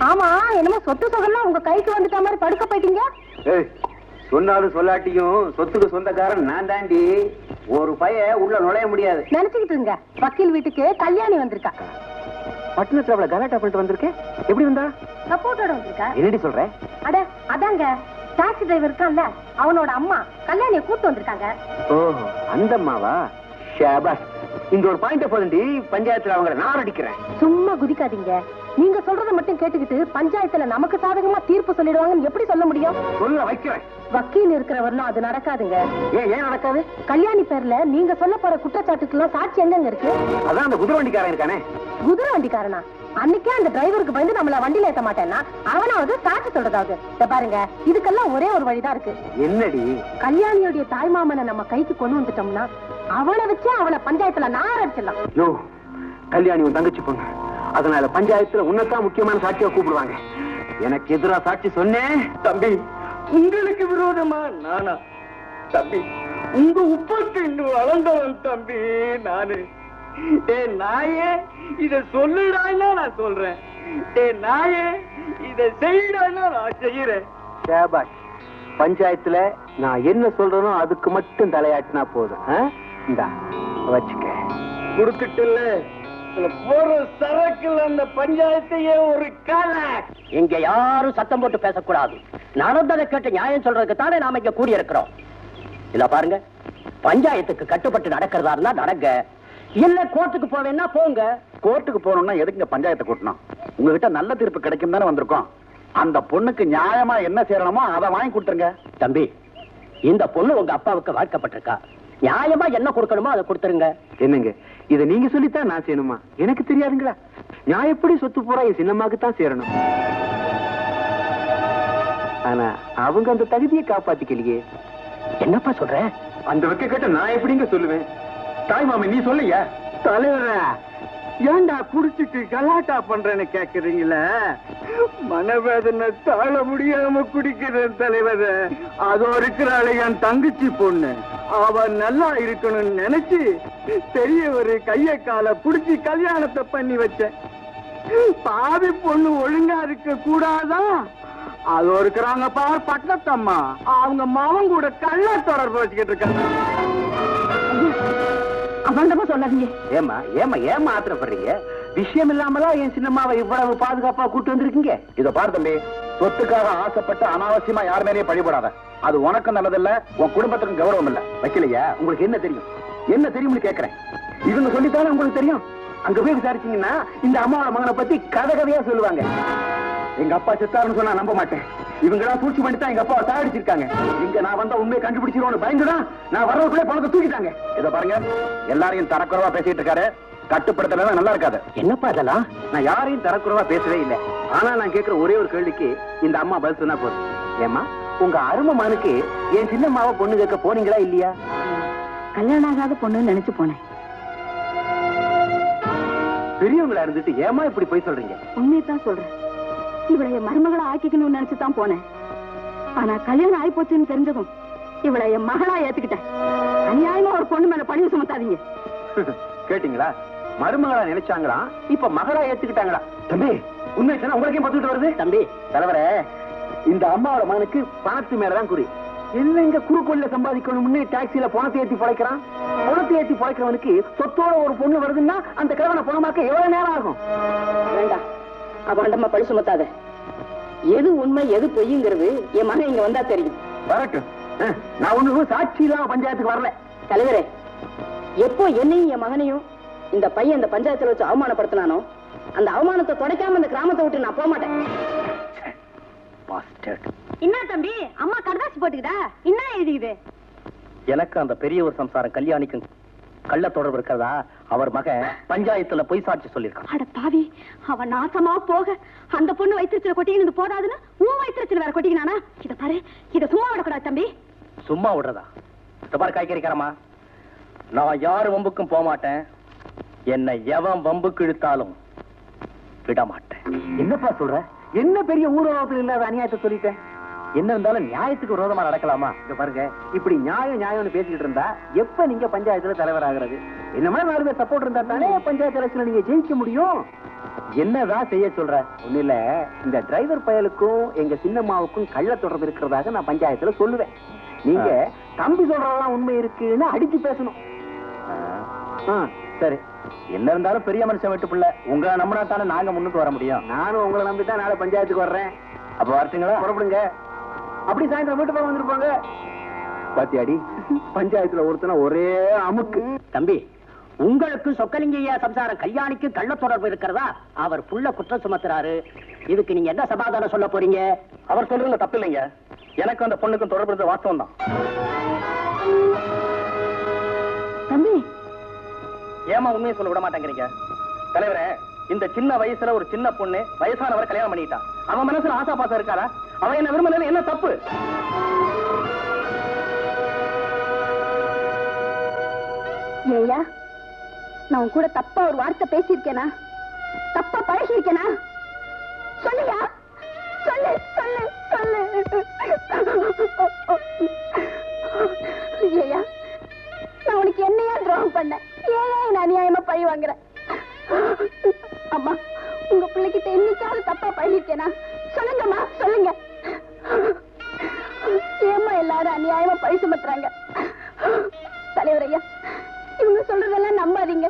ஆமா, என்னமோ சொத்து சொகெல்லாம் உங்க கைக்கு வந்துட்ட மாதிரி படுக்க போயிட்டீங்க. சொன்னாலும் சொல்லாட்டியும் சொத்துக்கு சொந்தக்காரன் நான் தாண்டி. ஒரு பைய உள்ள நுழைய முடியாது நினைச்சுக்கிட்டு இருங்க. வக்கீல் வீட்டுக்கு கல்யாணி வந்திருக்கா. பட்டணத்துல அவளை கலாட்டா பண்ணிட்டு வந்திருக்கேன். எப்படி வந்தா? சப்போர்ட்டோட வந்திருக்கா. என்னடி சொல்ற? அட அதாங்க, டாக்ஸி டிரைவர் இருக்கான்ல, அவனோட அம்மா கல்யாணிய கூட்டு வந்திருக்காங்க. ஓஹோ, அந்த அம்மாவா? ஷாபாஸ். இந்த ஒரு பாயிண்ட் போதுண்டி, பஞ்சாயத்துல அவங்களை நான் அடிக்கிறேன். சும்மா குதிக்காதீங்க. நீங்க சொல்றத மட்டும் கேட்டுக்கிட்டு பஞ்சாயத்துல நமக்கு சாதகமா தீர்ப்பு சொல்லிடுவாங்கன்னு எப்படி சொல்ல முடியும்? சொல்ல வைக்கிறேன். வக்கீல் இருக்கிறவர்களும் அது நடக்காதுங்க. ஏன் நடக்காது? கல்யாணி பேர்ல நீங்க சொல்ல போற குற்றச்சாட்டுக்கு எல்லாம் சாட்சி எங்க இருக்கு? அதான் அந்த குதிரை வண்டிக்காரன் இருக்கானே. குதிரை வண்டிக்காரனா? அன்னைக்கே அந்த டிரைவருக்கு பயந்து நம்மள வண்டியில ஏத்த மாட்டேன்னா அவனாவது சாட்சி சொல்றதாவது. பாருங்க, இதுக்கெல்லாம் ஒரே ஒரு வழிதான் இருக்கு. என்னடி? கல்யாணியோடைய தாய்மாமனை நம்ம கைக்கு கொண்டு வந்துட்டோம்னா அவனை வச்சு அவளை பஞ்சாயத்துல நார் அடிச்சிடலாம். யோ, கல்யாணி உன் தங்கச்சி பொண்ணு, அதனால பஞ்சாயத்துல உன்னதான் முக்கியமான சாட்சியா கூப்பிடுவாங்க. எனக்கு எதிரா சாட்சி சொன்னேன் தம்பி. உங்களுக்கு விரோதமா நானா? தம்பி, உங்க உப்பத்து இன்னும் வளர்ந்தவன் தம்பி நானு. நாயே இத சொல்லுடான்னா நான் சொல்றேன். நாயே இத செய்யடான்னா நான் செய்யறேன். ஷாபாஷ். பஞ்சாயத்துல நான் என்ன சொல்றேனோ அதுக்கு மட்டும் தலையாட்டினா போதும். இந்தா வச்சுக்க. கொடுத்துட்டுல போற சரக்குல அந்த பஞ்சாயத்தையே ஒரு கால. இங்க யாரும் சத்தம் போட்டு பேசக்கூடாது. நடந்ததை கேட்டு நியாயம் சொல்றதுக்கு தானே நாம இங்க கூடி இருக்கிறோம். இல்ல பாருங்க, பஞ்சாயத்துக்கு கட்டுப்பட்டு நடக்கிறதா இருந்தா நடங்க, இல்ல கோர்ட்டுக்கு போவேன்னா போங்க. கோர்ட்டுக்கு போனோம்னா எதுக்கு பஞ்சாயத்தை கூட்டணும்? உங்ககிட்ட நல்ல தீர்ப்பு கிடைக்கும் தானே வந்திருக்கோம். அந்த பொண்ணுக்கு நியாயமா என்ன செய்யணுமோ அதை வாங்கி கொடுத்துருங்க. தம்பி, இந்த பொண்ணு உங்க அப்பாவுக்கு வாழ்க்கப்பட்டிருக்கா, நியாயமா என்ன கொடுக்கணுமோ அதை கொடுத்துருங்க. என்னங்க, இதை நீங்க சொல்லித்தான் நான் செய்யணுமா? எனக்கு தெரியாதுங்களா? நியாயப்படி சொத்து பூரா என் சின்னம்மாக்கு தான் சேரணும். ஆனா அவங்க அந்த தகுதியை காப்பாத்திக்கலையே. என்னப்பா சொல்ற? அந்த வைக்க கேட்ட நான் எப்படிங்க சொல்லுவேன்? தாய் மாமி நீ சொல்லையா? தலைவர, ஏண்டா குடிச்சிட்டு கலாட்டா பண்றேன்னு கேக்குறீங்களே? மனவேதனை தாழ முடியாம குடிக்கிறேன் தலைவர. அதோ இருக்கிறாள் என் தங்கச்சி பொண்ணு, அவன் நல்லா இருக்கணும்னு நினைச்சு பெரியவரு கைய கால புடிச்சு கல்யாணத்தை பண்ணி வச்சேன். பாவி பொண்ணு ஒழுங்கா இருக்க கூடாதா? அதோ இருக்கிறாங்க பாரு பட்டத்தம்மா, அவங்க மாவன் கூட கள்ள தொடர்பு வச்சுக்கிட்டு இருக்காங்க. அவன்டமா சொல்லாதீங்க. ஏமா ஏமா ஏமா ஆத்திரப்படுறீங்க? விஷயம் இல்லாமலாம் என் சின்னம்மாவை இவ்வளவு பாதுகாப்பா கூட்டு வந்திருக்கீங்க. இத பாரு தம்பி, சொத்துக்காக ஆசைப்பட்டு அனாவசியமா யார் மேலேயே பழிபடாத. அது உனக்கும் நல்லதில்ல, உன் குடும்பத்துக்கும் கௌரவம் இல்ல. வைக்கலையா? உங்களுக்கு என்ன தெரியும்? என்ன தெரியும்னு கேக்குறேன். இவங்க சொல்லித்தானே உங்களுக்கு தெரியும். அங்க போய் விசாரிச்சீங்கன்னா இந்த அம்மாவோட மகனை பத்தி கதை கதையா சொல்லுவாங்க. எங்க அப்பா செத்தாருன்னு சொன்னா நம்ப மாட்டேன். இவங்கதான் சூழ்ச்சி பண்ணிட்டு எங்க அப்பாவை சாகடிச்சிருக்காங்க. இங்க நான் வந்தா உண்மையை கண்டுபிடிச்சிருவோம் பயந்துதான் நான் வரவுக்குள்ளே பணத்தை தூக்கிட்டாங்க. இத பாருங்க, எல்லாரையும் தரக்குறவா பேசிட்டு இருக்காரு. கட்டுப்படுத்தலாம் நல்லா இருக்காது. என்னப்பா இதெல்லாம்? நான் யாரையும் தரக்குறவா பேசவே இல்லை. ஆனா நான் கேட்கிற ஒரே ஒரு கேள்விக்கு இந்த அம்மா பதில் சொன்னா போதும். ஏமா, உங்க அருமை மகனுக்கு என் சின்னம்மாவை பொண்ணு கேட்க போனீங்களா இல்லையா? கல்யாணம் ஆகாத பொண்ணுன்னு நினைச்சு போனேன். பெரியவங்களா இருந்துட்டு ஏமா இப்படி போய் சொல்றீங்க? உண்மையத்தான் சொல்றேன். இவளை என் மருமகளை ஆக்கிக்கணும்னு நினைச்சுதான் போனேன். ஆனா கல்யாணம் ஆகி போச்சுன்னு தெரிஞ்சதும் இவளை என் மகளா ஏத்துக்கிட்டேன். அநியாயமா ஒரு பொண்ணு மேல பழிவு சுமத்தாதீங்க. கேட்டீங்களா? மருமகளா நினைச்சாங்களா, இப்ப மகளா ஏத்துக்கிட்டாங்களா? தம்பி, உண்மை சொன்னா உங்களுக்கே பத்துட்டு வருது. தம்பி தலைவரே, இந்த அம்மாவோட மகனுக்கு பணத்து மேலதான் குறி. இல்லைங்க, குறுக்கோல்ல சம்பாதிக்கணும்னு டாக்ஸில பணத்தை ஏற்றி பழைக்கிறான். பணத்தை ஏற்றி பழைக்கிறவனுக்கு சொத்தோட ஒரு பொண்ணு வருதுன்னா அந்த கிழவனை பணமாக்க எவ்வளவு நேரம் ஆகும்? வேண்டாம், அவன்டமா பழி சுமத்தாத. எது உண்மை எது பொய்யுங்கிறது என் மகன் இங்க வந்தா தெரியும். வரட்டும். நான் ஒண்ணு சாட்சி இல்லாம பஞ்சாயத்துக்கு வரல. தலைவரே, எப்போ என்னையும் என் மகனையும் இந்த பையன் இந்த பஞ்சாயத்துல வச்சு அவமானப்படுத்தினானோ அந்த அவமானத்தை தொடைக்காம இந்த கிராமத்தை விட்டு நான் போக மாட்டேன். என்ன தம்பி, அம்மா கடதாசி போட்டுக்கிட்டா என்ன எழுதிக்குது? எனக்கு அந்த பெரிய ஒரு சம்சாரம் கல்யாணிக்கும் கள்ள தொடர்பு இருக்கிறதா அவர் மகன் பஞ்சாயத்துல போய் சாட்சி சொல்லியிருக்கான். அட பாவி, அவன் நாசமா போக அந்த பொண்ணு வயிற்றுல கொட்டிக்கினது போதாதுன்னு உன் வயிற்றுல வேற கொட்டிக்கினானா? இத பாரு, இத சும்மா விடக்கூடாது தம்பி. சும்மா விடுறதா? இத பாரு காய்கறிக்காரமா, நான் யாரு வம்புக்கும் போக மாட்டேன். என்னை எவன் வம்புக்கு இழுத்தாலும் விட மாட்டேன். என்னப்பா சொல்ற? என்ன பெரிய ஊரகத்தில் இல்லாத அநியாயத்தை சொல்லிட்டேன். என்ன இருந்தாலும் நியாயத்துக்கு விரோதமா நடக்கலாமா? இங்க பாருங்க, இப்படி நியாயம்னு பேசிக்கிட்டு இருந்தா எப்ப நீங்க பஞ்சாயத்துல தலைவர் ஆகிறது? என்ன மாதிரி 4 பேர் சப்போர்ட் இருந்தா தானே பஞ்சாயத்து எலெக்ஷன்ல நீங்க ஜெயிக்க முடியும். என்னதான் செய்ய சொல்ற? ஒண்ணு இல்ல, இந்த டிரைவர் பயலுக்கும் எங்க சின்னம்மாவுக்கும் கள்ள தொடர்பு இருக்கிறதாக நான் பஞ்சாயத்துல சொல்லுவேன். நீங்க தம்பி சொல்றதெல்லாம் உண்மை இருக்குன்னு அடிச்சு பேசணும். சரி, என்ன இருந்தாலும் பெரிய மனுஷன் வீட்டு பிள்ளை, உங்களை நம்பினா தானே நாங்க முன்னுக்கு வர முடியும். நானும் உங்களை நம்பிதான் நாளை பஞ்சாயத்துக்கு வர்றேன். அப்ப வரட்டுங்களா? புறப்படுங்க. அப்படி சாயந்தரம் வீட்டு போய் வந்துருப்பாங்க. பாத்தியாடி, பஞ்சாயத்துல ஒருத்தன ஒரே அமுக்கு. தம்பி, உங்களுக்கு சொக்கலிங்கய்யா சம்சாரம் கல்யாணிக்கு கள்ள தொடர்பு இருக்கிறதா அவர் புள்ள குற்றம் சுமத்துறாரு. இதுக்கு நீங்க என்ன சமாதானம் சொல்ல போறீங்க? அவர் சொல்றதுல தப்பு இல்லைங்க. எனக்கு அந்த பொண்ணுக்கும் தொடர்பு இருந்த வாஸ்தவம் தான். தம்பி, ஏமா உண்மையை சொல்ல விட மாட்டேங்கிறீங்க? தலைவரே, இந்த சின்ன வயசுல ஒரு சின்ன பொண்ணு வயசானவரை கல்யாணம் பண்ணிட்டான். அவன் மனசுல ஆசா பாசம் இருக்காரா? அவன் என்ன விரும்பல, என்ன தப்பு? ஏயா, நான் உன் கூட தப்பா ஒரு வார்த்தை பேசியிருக்கேனா? தப்பா பழகி இருக்கேனா? சொல்லியா, சொல்லு சொல்லு சொல்லு. ஏயா, நான் உனக்கு என்னையா துரோகம் பண்ண? ஏயா என்ன அநியாயமா பழி வாங்குற? அம்மா, உங்க பிள்ளைகிட்ட என்னைக்காவது தப்பா பழகிருக்கேனா? சொல்லுங்கம்மா, சொல்லுங்க. ஏம்மா எல்லாரும் அநியாயமா பழி சுமத்துறாங்க? தலைவர் ஐயா, இவங்க சொல்றதெல்லாம் நம்பாதீங்க.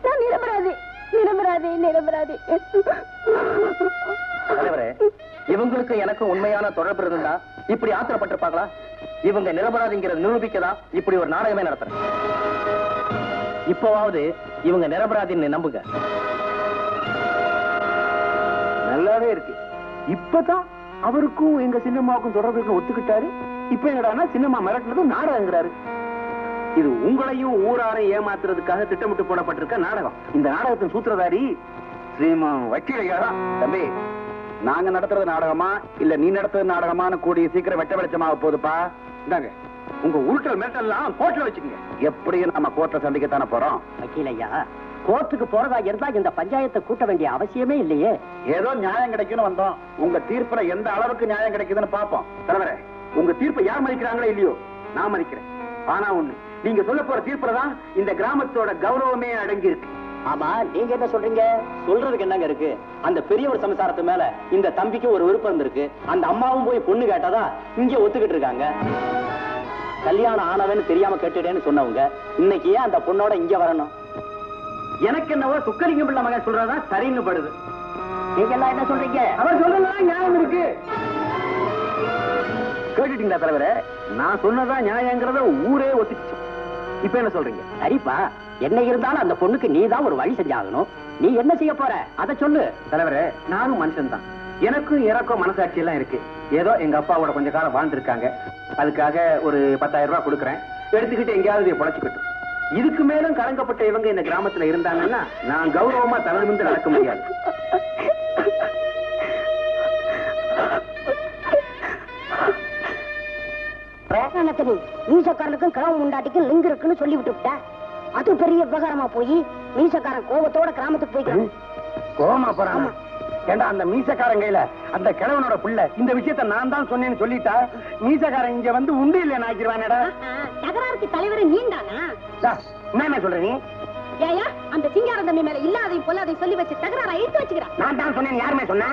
நான் நிரபராதி, நிரபராதி, நிரபராதி. தலைவரே, இவங்களுக்கு எனக்கு உண்மையான தொடர்பு இருந்தா இப்படி ஆத்திரப்பட்டிருப்பாங்களா? இவங்க நிரபராதிங்கிறத நிரூபிக்கதான் இப்படி ஒரு நாடகமே நடத்துறேன். இப்போவாவது இவங்க நிரபராதின்னு நம்புங்க. நல்லாவே இருக்கு. இப்பதான் அவருக்கும் எங்க சின்னம்மாவுக்கும் தொடர்பு ஒத்துக்கிட்டாரு. இப்ப என்னடானா சின்னம்மா மிரட்டுறது நாடகங்கிறாரு. இது உங்களையும் ஊராரையும் ஏமாத்துறதுக்காக திட்டமிட்டு போடப்பட்டிருக்க நாடகம். இந்த நாடகத்தின் சூத்திரதாரி ஸ்ரீமான் வக்கீலையா தான். தம்பி, நாங்க நடத்துறது நாடகமா இல்ல நீ நடத்துறது நாடகமானு கூடிய சீக்கிரம் வெட்ட வெளிச்சமாக போகுதுப்பா. இந்தாங்க, உங்க உருட்டல் மிரட்டெல்லாம் கோர்ட்ல வச்சுக்கோங்க. எப்படியும் நம்ம கோர்ட்ல சந்திக்கத்தானே போறோம். வக்கீலையா, கோர்ட்டுக்கு போறதா இருந்தா இந்த பஞ்சாயத்தை கூட்ட வேண்டிய அவசியமே இல்லையே. ஏதோ நியாயம் கிடைக்கும்னு வந்தோம். உங்க தீர்ப்புல எந்த அளவுக்கு நியாயம் கிடைக்குதுன்னு பாப்போம். தலைவரே, உங்க தீர்ப்பை யார் மதிக்கிறாங்களோ இல்லையோ, நான் மதிக்கிறேன். ஆனா ஒண்ணு, நீங்க சொல்ல போற தீர்ப்புலதான் இந்த கிராமத்தோட கௌரவமே அடங்கி இருக்கு. ஆமா, நீங்க என்ன சொல்றீங்க? சொல்றதுக்கு என்னங்க இருக்கு? அந்த பெரியவர் சம்சாரத்து மேல இந்த தம்பிக்கு ஒரு விருப்பம் இருந்திருக்கு. அந்த அம்மாவும் போய் பொண்ணு கேட்டாதான் இங்க ஒத்துக்கிட்டு இருக்காங்க. கல்யாணம் ஆனவன்னு தெரியாம கேட்டுட்டேன்னு சொன்னவங்க இன்னைக்கு ஏன் அந்த பொண்ணோட இங்க வரணும்? எனக்கு என்னவோ சுக்கலிங்கம் பிள்ளை மகன் சொல்றதா சரின்னு படுது. நீங்க எல்லாம் என்ன சொல்றீங்க? அவர் சொல்றதுதான் நியாயம் இருக்கு. கேட்டுட்டீங்களா தலைவரே? நான் சொன்னதான் நியாயங்கிறத ஊரே ஒத்துச்சு. இப்ப என்ன சொல்றீங்க? சரிப்பா, என்ன இருந்தாலும் அந்த பொண்ணுக்கு நீதான் ஒரு வழி செஞ்சாகணும். நீ என்ன செய்ய போற அதை சொல்லு. தலைவரே, நானும் மனுஷன் தான். எனக்கும் இறக்கும் மனசாட்சி எல்லாம் இருக்கு. ஏதோ எங்க அப்பாவோட கொஞ்ச காலம் வாழ்ந்துருக்காங்க. அதுக்காக ஒரு 10,000 ரூபாய் கொடுக்குறேன். எடுத்துக்கிட்டு எங்கேயாவது பொழைச்சுக்கிட்டோம். இதுக்கு மேலும் கலங்கப்பட்ட இவங்க இந்த கிராமத்துல இருந்தாங்கன்னா நான் கௌரவமா தலைமிருந்து நடக்க முடியாது. மீசக்காரனுக்கும் கிராமம் உண்டாட்டிக்கும் லிங்க் இருக்குன்னு சொல்லி விட்டு அது பெரிய விவகாரமா போய் மீசக்காரன் கோபத்தோட கிராமத்துக்கு போய்க்கிறான். கோமா போறான். ஏண்டா, அந்த மீசக்காரன் கையில அந்த கிழவனோட பிள்ளை இந்த விஷயத்த நான் தான் சொன்னேன்னு சொல்லிட்டா மீசக்காரன் இங்க வந்து உண்டு இல்ல ஆக்கிடுவானடா. தகராறுக்கு தலைவர் நீண்டானா? என்ன சொல்ற நீ? ஏயா, அந்த சிங்காரம் தம்பி மேல இல்லாதை போல அதை சொல்லி வச்சு தகராறு இழுத்து வச்சுக்கிறான். நான் தான் சொன்னேன். யாருமே சொன்னா?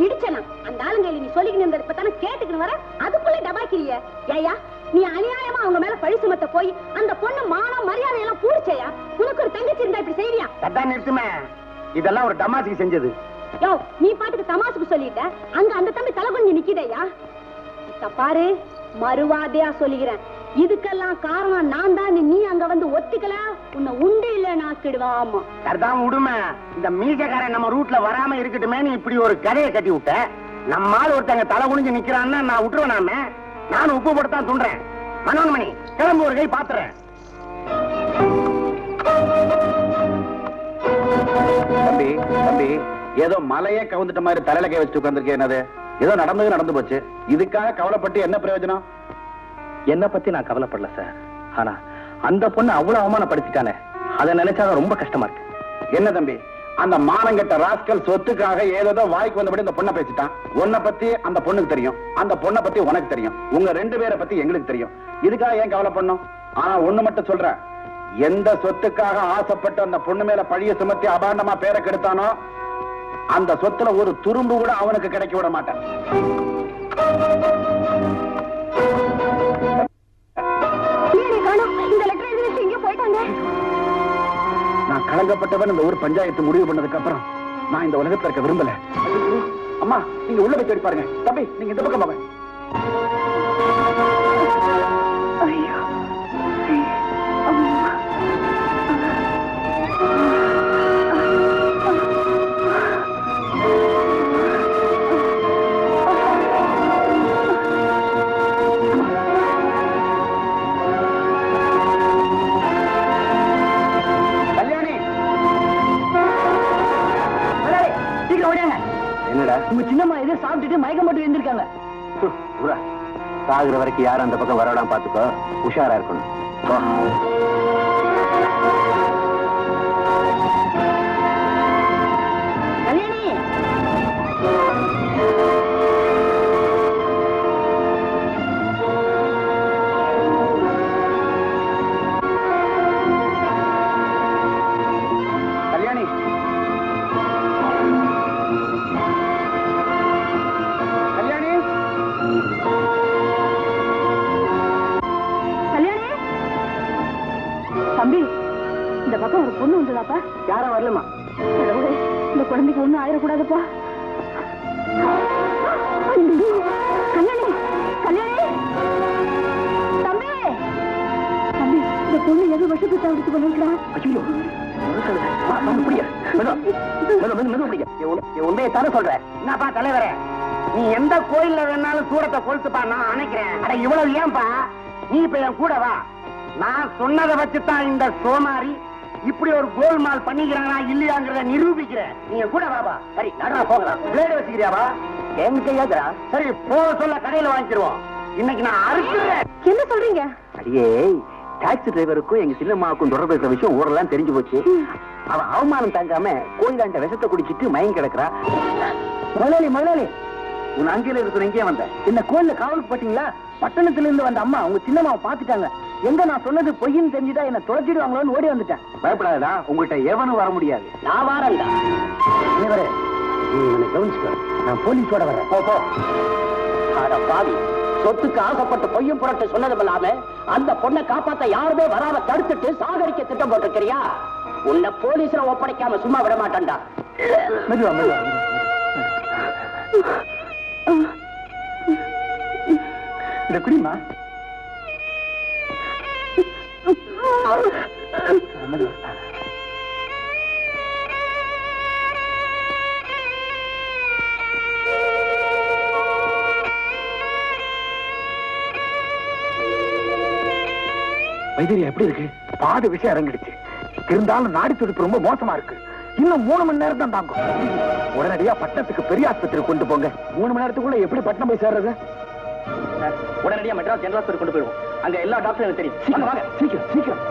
இடிச்சலாம் அந்த ஆளுங்கையில நீ சொல்லிக்கிட்டு இருந்தது இப்பதானே கேட்டுக்கிட்டு வர, அதுக்குள்ள டபாக்கிறிய. ஏயா, நீ அநியாயமா அவங்க மேல பழி சுமத்த போய் அந்த பொண்ணு மானம் மரியாதை எல்லாம் பூரிச்சையா? உனக்கு ஒரு தங்கச்சி இருந்தா இப்படி செய்வியா? அதான் நிறுத்துமே, இதெல்லாம் ஒரு டமாசிக்கு செஞ்சது. நீ பாட்டுக்கு தமாசுக்கு சொல்லிட்ட, அங்க அந்த தம்பி தலை கொஞ்சம் நிக்கிடையா? பாரு, மறுவாதையா சொல்லிக்கிறேன், இதுக்கெல்லாம் காரணம் நான் தான். நீ அங்க வந்து ஒத்துக்கல, உன்னை உண்டு இல்ல நாக்கிடுவான். ஆமா, அதான் விடுமே. இந்த மீசக்காரன் நம்ம ரூட்ல வராம இருக்கட்டுமே நீ இப்படி ஒரு கதையை கட்டி விட்ட. நம்மால் ஒருத்தங்க தலை குனிஞ்சு நிக்கிறான்னு நான் விட்டுருவேனாமே. நானும் உப்பு போட்டுத்தான் துண்டுறேன். மனோன்மணி, கிளம்பு, ஒரு கை பாத்துறேன். தம்பி தம்பி, ஏதோ மலையே கவுந்துட்ட மாதிரி தலையில கை வச்சு உட்கார்ந்துருக்கேன். என்னது? ஏதோ நடந்து போச்சு. இதுக்காக கவலைப்பட்டு என்ன பிரயோஜனம்? என்ன பத்தி நான் கவலைப்படல சார். ஆனா அந்த பொண்ணு அவ்வளவு அவமானப்படுத்திட்டானே, அதை நினைச்சாதான் ரொம்ப கஷ்டமா இருக்கு. என்ன தம்பி, அந்த மானங்கட்ட ராஸ்கல் சொத்துக்காக ஏதோ வாய்க்கு வந்தபடி இந்த பொண்ணை பேசிட்டான். உன்னை பத்தி அந்த பொண்ணுக்கு தெரியும், அந்த பொண்ணை பத்தி உனக்கு தெரியும், உங்க 2 பேரை பத்தி எங்களுக்கு தெரியும். இதுக்காக ஏன் கவலை பண்ணும்? ஆனா ஒண்ணு மட்டும் சொல்றேன், எந்த சொத்துக்காக ஆசைப்பட்டு அந்த பொண்ணு மேல பழிய சுமத்தி அபாண்டமா பேரை கெடுத்தானோ அந்த சொத்துல ஒரு துரும்பு கூட அவனுக்கு கிடைக்க விட மாட்டேன். நான் கலங்கப்பட்டவன் இந்த ஊர் பஞ்சாயத்து முடிவு பண்ணதுக்கு அப்புறம் நான் இந்த உலகத்துல இருக்க விரும்பல. அம்மா நீங்க உள்ள போய் தேடி பாருங்க. தம்பி நீங்க இந்த பக்கம் போங்க. என்னடா உங்க சின்னம்மா எதோ சாப்பிட்டுட்டு மயக்கம் போட்டு எழுந்திருக்காங்க. சாகுற வரைக்கும் யாரும் அந்த பக்கம் வரவிடாம பாத்துக்கோ. உஷாரா இருக்கணும். கல்யாணி தம்பி, இந்த பக்கம் ஒரு பொண்ணு வந்ததாப்பா. யாரும் வரலமா? இந்த குழந்தைக்கு ஒண்ணும் ஆயிடக்கூடாதுப்பா. கல்யாணி, கல்யாணி, தம்பி, தம்பி, இந்த பொண்ணு எது வருஷத்துக்கு தவிர்த்து பண்ணிருக்கலாம். உண்மையை தானே சொல்றேன். என்னப்பா தலைவரே, நீ எந்த கோயில்ல வேணாலும் சூடத்தை கொளுத்துப்பா, நான் அணைக்கிறேன். அட இவ்வளவு ஏன்பா? நீ இப்ப என் கூட வா. நான் சொன்னதை வச்சுதான் இந்த சோமாரி இப்படி ஒரு கோல்மால் பண்ணிக்கிறானா இல்லையாங்கிறத நிரூபிக்கிறேன். நீங்க கூட வாபா. சரி நடனா போகலாம். பிளேடு வச்சுக்கிறியாவா? எங்க சரி போக சொல்ல கடையில வாங்கிக்கிறோம். இன்னைக்கு நான் அறுக்கிறேன். என்ன சொல்றீங்க? அடியே, டாக்ஸி டிரைவருக்கும் எங்க சின்னம்மாவுக்கும் தொடர்பு இருக்கிற விஷயம் ஊரெல்லாம் தெரிஞ்சு போச்சு. அவன் அவமானம் தாங்காம கோயிலாண்ட விஷத்தை குடிச்சிட்டு மயங்கி கிடக்குறா. முதலாளி, முதலாளி, உன் அங்கேயில இருக்கிற எங்கேயே வந்த என்ன கோயில்ல காவலுக்கு போட்டீங்களா? பட்டணத்துல இருந்து வந்த அம்மா உங்க சின்னம்மாவை பாத்துட்டாங்க. எங்க நான் சொன்னது பொய்ன்னு தெரிஞ்சுட்டா என்ன தொலைச்சிடுவாங்களோன்னு ஓடி வந்துட்டேன். பயப்படாதடா, உங்கள்கிட்ட எவனும் வர முடியாது. நான் வாரேன்டா. கவனிச்சுக்கோ, நான் போலீஸோட வரேன். போ. அட பாவி, சொத்துக்கு ஆசைப்பட்டு பொய்யும் புரட்டு சொன்னதும் இல்லாம அந்த பொண்ணை காப்பாத்த யாருமே வராம தடுத்துட்டு சாகரிக்க திட்டம் போட்டிருக்கிறியா? உன்னை போலீஸ்ல ஒப்படைக்காம சும்மா விட மாட்டேன்டா. மெதுவா மெதுவா. இந்த குடிமா வைத்தியர் எப்படி இருக்கு? பாதி விஷயம் இறங்கிடுச்சு. இருந்தாலும் நாடி துடிப்பு ரொம்ப மோசமா இருக்கு. இன்னும் 3 மணி நேரம் தான் தாங்கும். உடனடியா பட்டணத்துக்கு பெரிய ஆஸ்பத்திரி கொண்டு போங்க. 3 மணி நேரத்துக்குள்ள எப்படி பட்டணம் போய் சேர்றது? உடனடியா மெட்ராஸ் ஜெனரல் ஹாஸ்பிட்டல் கொண்டு போயிடுவோம். அங்க எல்லா டாக்டரும் எனக்கு தெரியும். சீக்கிரம் வாங்க, சீக்கிரம் சீக்கிரம்.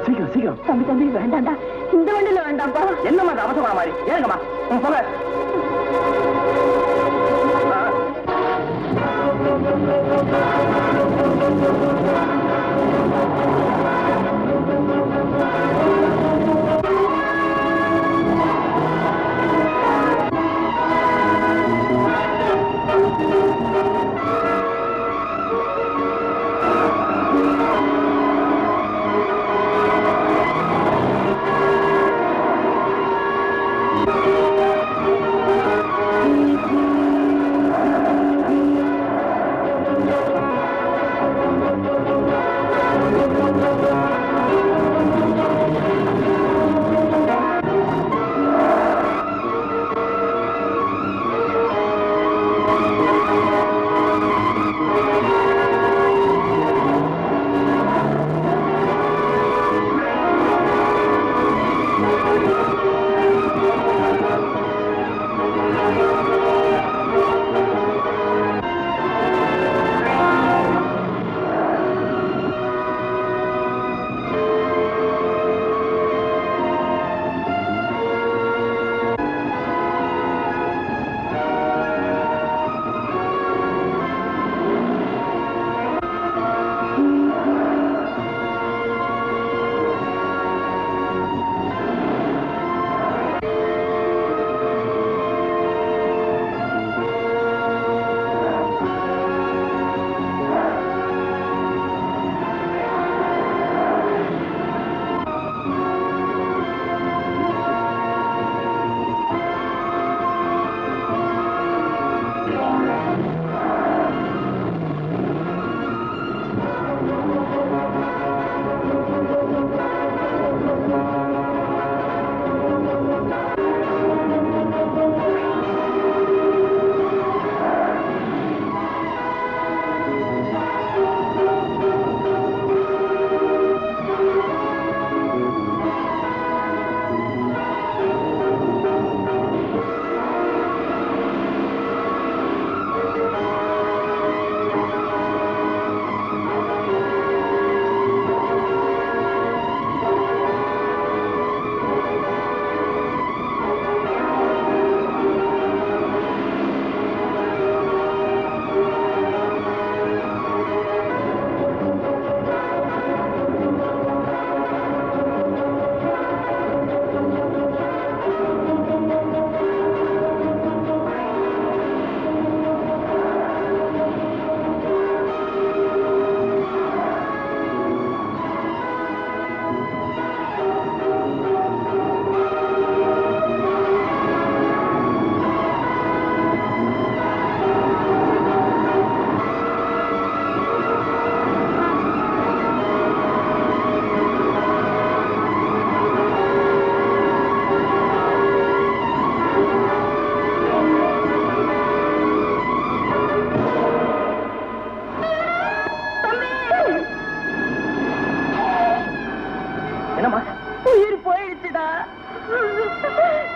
சீக்கிரம் சீக்கிரம். தம்பி, தம்பி, வேண்டாம்டா. இந்த வண்டியில வேண்டாம்ப்பா. என்னமா அது அவசரமான மாதிரி? ஏங்கம்மா போங்க.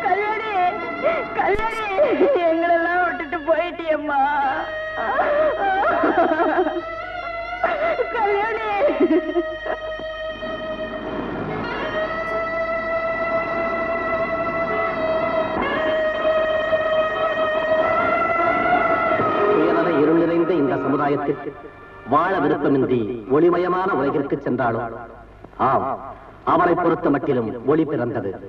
கல்யாணி கல்யாணி எங்களெல்லாம் விட்டுட்டு போயிட்டியம்மா கல்யாணி. இருள் நிறைந்த இந்த சமுதாயத்தில் வாழ விருப்பமின்றி ஒளிமயமான உலகிற்கு சென்றாலும் ஆம், அவரை பொறுத்த மட்டிலும் ஒளி பிறந்தது.